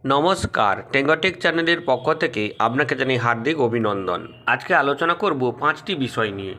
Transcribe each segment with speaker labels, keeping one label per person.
Speaker 1: নমস্কার, টেঙ্গটেক চ্যানেলের পক্ষ থেকে আপনাকে জানাই হার্দিক অভিনন্দন। আজকে আলোচনা করব 5টি বিষয় নিয়ে,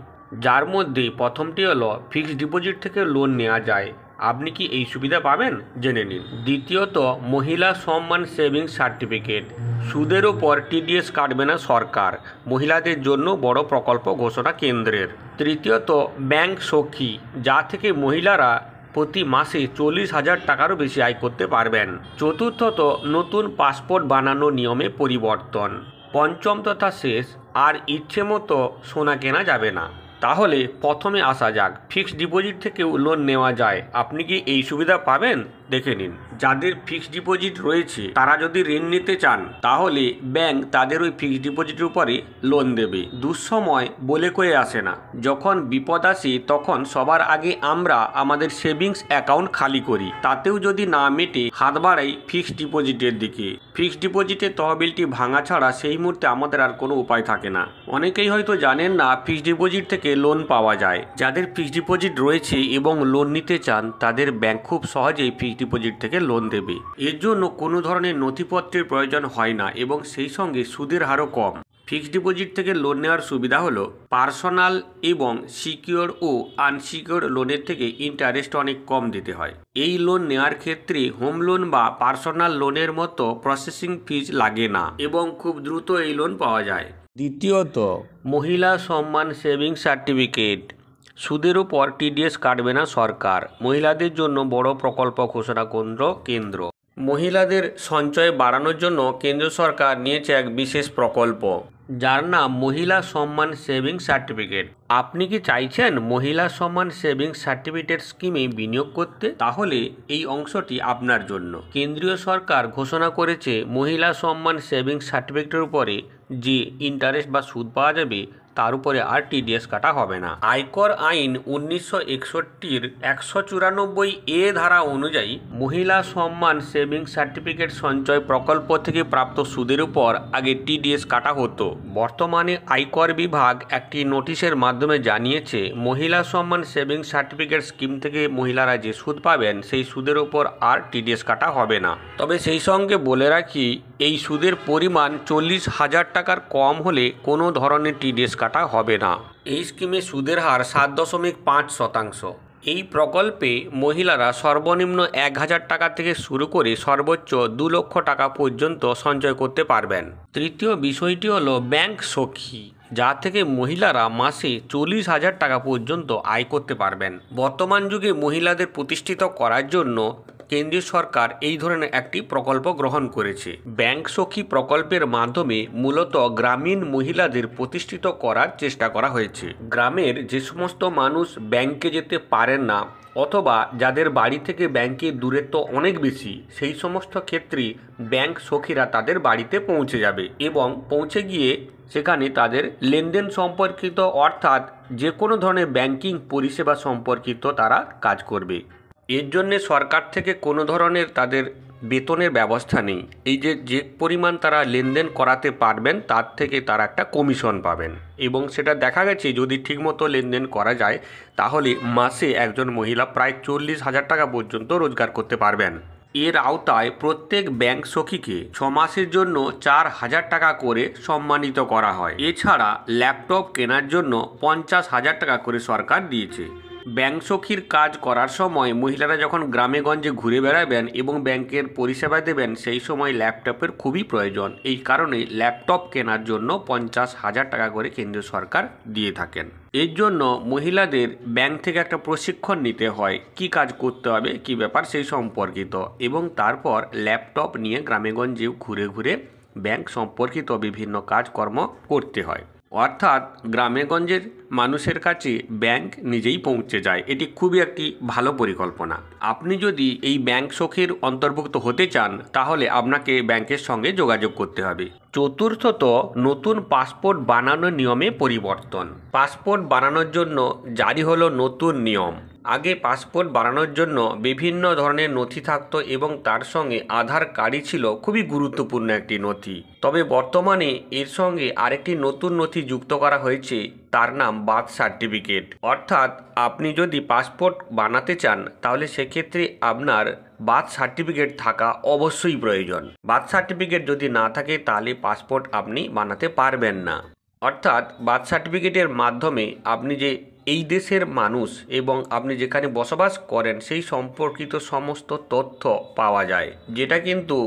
Speaker 1: যার মধ্যে প্রথমটি হলো ফিক্সড ডিপোজিট থেকে লোন নেওয়া যায়, আপনি কি এই সুবিধা পাবেন জেনে নিন। দ্বিতীয়ত, মহিলা সম্মান সেভিংস সার্টিফিকেট, সুদের ওপর টিডিএস কাটবে না সরকার, মহিলাদের জন্য বড় প্রকল্প ঘোষণা কেন্দ্রের। তৃতীয়ত, ব্যাংক সখী, যা থেকে মহিলারা প্রতি মাসে 40,000 টাকারও বেশি আয় করতে পারবেন। চতুর্থত, নতুন পাসপোর্ট বানানো নিয়মে পরিবর্তন। পঞ্চম তথা শেষ, আর ইচ্ছে মতো সোনা কেনা যাবে না। তাহলে প্রথমে আসা যাক, ফিক্সড ডিপোজিট থেকেও লোন নেওয়া যায়, আপনি কি এই সুবিধা পাবেন দেখে নিন। যাদের ফিক্সড ডিপোজিট রয়েছে তারা যদি ঋণ নিতে চান, তাহলে ব্যাংক তাদের ওই ফিক্সড ডিপোজিটের উপরে লোন দেবে। দুঃসময় বলে কয়ে আসে না, যখন বিপদ আসে তখন সবার আগে আমরা আমাদের সেভিংস অ্যাকাউন্ট খালি করি, তাতেও যদি না মেটে হাত বাড়াই ফিক্সড ডিপোজিটের দিকে। ফিক্সড ডিপোজিটের তহবিলটি ভাঙা ছাড়া সেই মুহূর্তে আমাদের আর কোনো উপায় থাকে না। অনেকেই হয়তো জানেন না ফিক্সড ডিপোজিট থেকে লোন পাওয়া যায়। যাদের ফিক্সড ডিপোজিট রয়েছে এবং লোন নিতে চান, তাদের ব্যাংক খুব সহজেই ফিক্সড ডিপোজিট থেকে লোন দেবে। এর জন্য কোনো ধরনের নথিপত্রের প্রয়োজন হয় না এবং সেই সঙ্গে সুদের হারও কম। ফিক্সড ডিপোজিট থেকে লোন নেওয়ার সুবিধা হলো পার্সোনাল এবং সিকিউর ও আনসিকিউর লোনের থেকে ইন্টারেস্ট অনেক কম দিতে হয়। এই লোন নেওয়ার ক্ষেত্রে হোম লোন বা পার্সোনাল লোনের মতো প্রসেসিং ফিজ লাগে না এবং খুব দ্রুত এই লোন পাওয়া যায়। দ্বিতীয়ত, মহিলা সম্মান সেভিংস সার্টিফিকেট, সুদের উপর টিডিএস কাটবে না সরকার, মহিলাদের জন্য বড় প্রকল্প ঘোষণা কেন্দ্র। মহিলাদের সঞ্চয় বাড়ানোর জন্য কেন্দ্র সরকার নিয়েছে এক বিশেষ প্রকল্প, যার নাম মহিলা সম্মান সেভিংস সার্টিফিকেট। আপনি কি চাইছেন মহিলা সম্মান সেভিংস সার্টিফিকেট স্কিমে বিনিয়োগ করতে? তাহলে এই অংশটি আপনার জন্য। কেন্দ্রীয় সরকার ঘোষণা করেছে মহিলা সম্মান সেভিংস সার্টিফিকেটের উপরে যে ইন্টারেস্ট বা সুদ পাওয়া যাবে তার উপরে আর টিডিএস কাটা হবে না। আয়কর আইন 1961-র 194 ধারা অনুযায়ী মহিলা সম্মান সেভিংস সার্টিফিকেট সঞ্চয় প্রকল্প থেকে প্রাপ্ত সুদের উপর আগে টিডিএস কাটা হতো। বর্তমানে আয়কর বিভাগ একটি নোটিশের মাধ্যমে জানিয়েছে মহিলা সম্মান সেভিংস সার্টিফিকেট স্কিম থেকে মহিলারা যে সুদ পাবেন সেই সুদের উপর আর টিডিএস কাটা হবে না। তবে সেই সঙ্গে বলে রাখি, এই সুদের পরিমাণ 40,000 টাকার কম হলে কোনো ধরনের টিডিএস কাটা হবে না। এই স্কিমে সুদের হার 7.5%। এই প্রকল্পে মহিলারা সর্বনিম্ন 1,000 টাকা থেকে শুরু করে সর্বোচ্চ 2 লক্ষ টাকা পর্যন্ত সঞ্চয় করতে পারবেন। তৃতীয় বিষয়টি হলো ব্যাংক সখী, যা থেকে মহিলারা মাসে 40,000 টাকা পর্যন্ত আয় করতে পারবেন। বর্তমান যুগে মহিলাদের প্রতিষ্ঠিত করার জন্য কেন্দ্রীয় সরকার এই ধরনের একটি প্রকল্প গ্রহণ করেছে। ব্যাংক সখী প্রকল্পের মাধ্যমে মূলত গ্রামীণ মহিলাদের প্রতিষ্ঠিত করার চেষ্টা করা হয়েছে। গ্রামের যে সমস্ত মানুষ ব্যাংকে যেতে পারেন না অথবা যাদের বাড়ি থেকে ব্যাংকের দূরত্ব অনেক বেশি, সেই সমস্ত ক্ষেত্রে ব্যাংক সখীরা তাদের বাড়িতে পৌঁছে যাবে এবং পৌঁছে গিয়ে সেখানে তাদের লেনদেন সম্পর্কিত অর্থাৎ যে কোনো ধরনের ব্যাংকিং পরিষেবা সম্পর্কিত তারা কাজ করবে। এর জন্যে সরকার থেকে কোনো ধরনের তাদের বেতনের ব্যবস্থা নেই। এই যে পরিমাণ তারা লেনদেন করাতে পারবেন তার থেকে তারা একটা কমিশন পাবেন এবং সেটা দেখা গেছে যদি ঠিকমতো লেনদেন করা যায় তাহলে মাসে একজন মহিলা প্রায় 40,000 টাকা পর্যন্ত রোজগার করতে পারবেন। এর আওতায় প্রত্যেক ব্যাংক সখীকে 6 মাসের জন্য 4,000 টাকা করে সম্মানিত করা হয়। এছাড়া ল্যাপটপ কেনার জন্য 50,000 টাকা করে সরকার দিয়েছে। ব্যাংক সখীর কাজ করার সময় মহিলারা যখন গ্রামে গঞ্জে ঘুরে বেড়াবেন এবং ব্যাংকের পরিষেবা দেবেন, সেই সময় ল্যাপটপের খুবই প্রয়োজন। এই কারণে ল্যাপটপ কেনার জন্য 50,000 টাকা করে কেন্দ্রীয় সরকার দিয়ে থাকেন। এর জন্য মহিলাদের ব্যাংক থেকে একটা প্রশিক্ষণ নিতে হয়, কি কাজ করতে হবে কি ব্যাপার সেই সম্পর্কিত, এবং তারপর ল্যাপটপ নিয়ে গ্রামেগঞ্জেও ঘুরে ঘুরে ব্যাংক সম্পর্কিত বিভিন্ন কাজকর্ম করতে হয়। অর্থাৎ গ্রামেগঞ্জের মানুষের কাছে ব্যাংক নিজেই পৌঁছে যায়। এটি খুবই একটি ভালো পরিকল্পনা। আপনি যদি এই ব্যাংক সখীর অন্তর্ভুক্ত হতে চান তাহলে আপনাকে ব্যাংকের সঙ্গে যোগাযোগ করতে হবে। চতুর্থত, নতুন পাসপোর্ট বানানোর নিয়মে পরিবর্তন। পাসপোর্ট বানানোর জন্য জারি হলো নতুন নিয়ম। আগে পাসপোর্ট বানানোর জন্য বিভিন্ন ধরনের নথি থাকতো এবং তার সঙ্গে আধার কার্ডই ছিল খুবই গুরুত্বপূর্ণ একটি নথি। তবে বর্তমানে এর সঙ্গে আরেকটি নতুন নথি যুক্ত করা হয়েছে, তার নাম বার্থ সার্টিফিকেট। অর্থাৎ আপনি যদি পাসপোর্ট বানাতে চান তাহলে সেক্ষেত্রে আপনার বার্থ সার্টিফিকেট থাকা অবশ্যই প্রয়োজন। বার্থ সার্টিফিকেট যদি না থাকে তাহলে পাসপোর্ট আপনি বানাতে পারবেন না। অর্থাৎ বার্থ সার্টিফিকেটের মাধ্যমে আপনি যে এই দেশের মানুষ এবং আপনি যেখানে বসবাস করেন সেই সম্পর্কিত সমস্ত তথ্য পাওয়া যায়, যেটা কিন্তু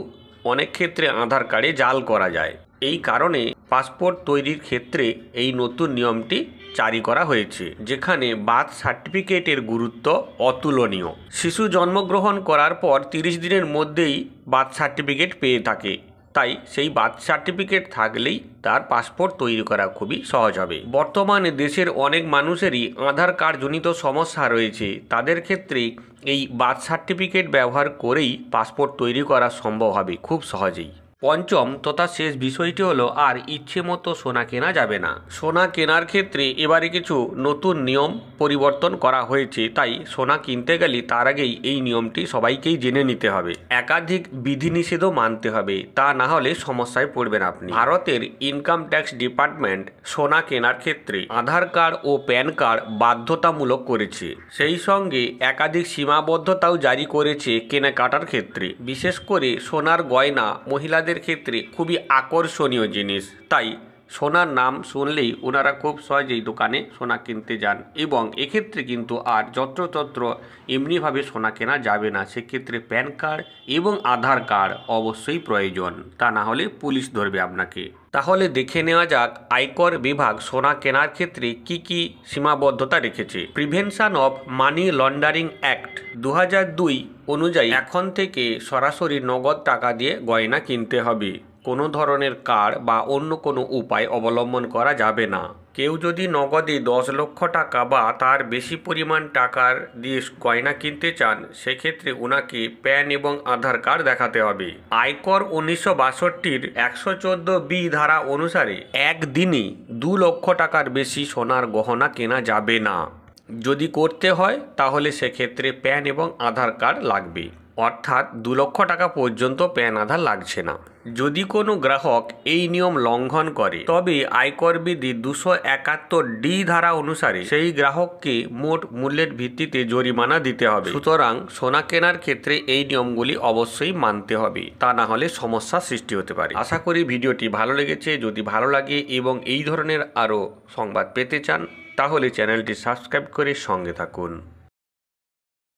Speaker 1: অনেক ক্ষেত্রে আধার কার্ডে জাল করা যায়। এই কারণে পাসপোর্ট তৈরির ক্ষেত্রে এই নতুন নিয়মটি জারি করা হয়েছে, যেখানে বার্থ সার্টিফিকেটের গুরুত্ব অতুলনীয়। শিশু জন্মগ্রহণ করার পর 30 দিনের মধ্যেই বার্থ সার্টিফিকেট পেয়ে থাকে, তাই সেই বার্থ সার্টিফিকেট থাকলেই তার পাসপোর্ট তৈরি করা খুবই সহজ হবে। বর্তমানে দেশের অনেক মানুষেরই আধার কার্ড জনিত সমস্যা রয়েছে, তাদের ক্ষেত্রে এই বার্থ সার্টিফিকেট ব্যবহার করেই পাসপোর্ট তৈরি করা সম্ভব হবে খুব সহজেই। পঞ্চম তথা শেষ বিষয়টি হলো আর ইচ্ছে মতো সোনা কেনা যাবে না। সোনা কেনার ক্ষেত্রে এবারে কিছু নতুন নিয়ম পরিবর্তন করা হয়েছে, তাই সোনা কিনতে গেলে তার আগেই এই নিয়মটি সবাইকেই জেনে নিতে হবে। একাধিক বিধিনিষেধও মানতে হবে, তা না হলে সমস্যায় পড়বেন আপনি। ভারতের ইনকাম ট্যাক্স ডিপার্টমেন্ট সোনা কেনার ক্ষেত্রে আধার কার্ড ও প্যান কার্ড বাধ্যতামূলক করেছে। সেই সঙ্গে একাধিক সীমাবদ্ধতাও জারি করেছে কেনাকাটার ক্ষেত্রে। বিশেষ করে সোনার গয়না মহিলাদের ক্ষেত্রে খুবই আকর্ষণীয় জিনিস, তাই সোনার নাম শুনলেই ওনারা খুব সহজেই দোকানে সোনা কিনতে যান এবং এক্ষেত্রে কিন্তু আর যত্রতত্র এমনিভাবে সোনা কেনা যাবে না। সেক্ষেত্রে প্যান কার্ড এবং আধার কার্ড অবশ্যই প্রয়োজন, তা না হলে পুলিশ ধরবে আপনাকে। তাহলে দেখে নেওয়া যাক আয়কর বিভাগ সোনা কেনার ক্ষেত্রে কি কি সীমাবদ্ধতা রেখেছে। Prevention of money laundering act 2002 অনুযায়ী এখন থেকে সরাসরি নগদ টাকা দিয়ে গয়না কিনতে হবে। কোনো ধরনের কার্ড বা অন্য কোনো উপায় অবলম্বন করা যাবে না। কেউ যদি নগদে 10 লক্ষ টাকা বা তার বেশি পরিমাণ টাকার দিয়ে গয়না কিনতে চান, সেক্ষেত্রে ওনাকে প্যান এবং আধার কার্ড দেখাতে হবে। আয়কর 1962-র 114B ধারা অনুসারে একদিনে 2 লক্ষ টাকার বেশি সোনার গহনা কেনা যাবে না। যদি করতে হয় তাহলে সেক্ষেত্রে প্যান এবং আধার কার্ড লাগবে। অর্থাৎ 2 লক্ষ টাকা পর্যন্ত প্যান আধার লাগছে না। যদি কোনো গ্রাহক এই নিয়ম লঙ্ঘন করে তবে আয়কর বিধি 271D ধারা অনুসারে সেই গ্রাহককে মোট মূল্যের ভিত্তিতে জরিমানা দিতে হবে। সুতরাং সোনা কেনার ক্ষেত্রে এই নিয়মগুলি অবশ্যই মানতে হবে, তা না হলে সমস্যার সৃষ্টি হতে পারে। আশা করি ভিডিওটি ভালো লেগেছে। যদি ভালো লাগে এবং এই ধরনের আরও সংবাদ পেতে চান তাহলে চ্যানেলটি সাবস্ক্রাইব করে সঙ্গে থাকুন।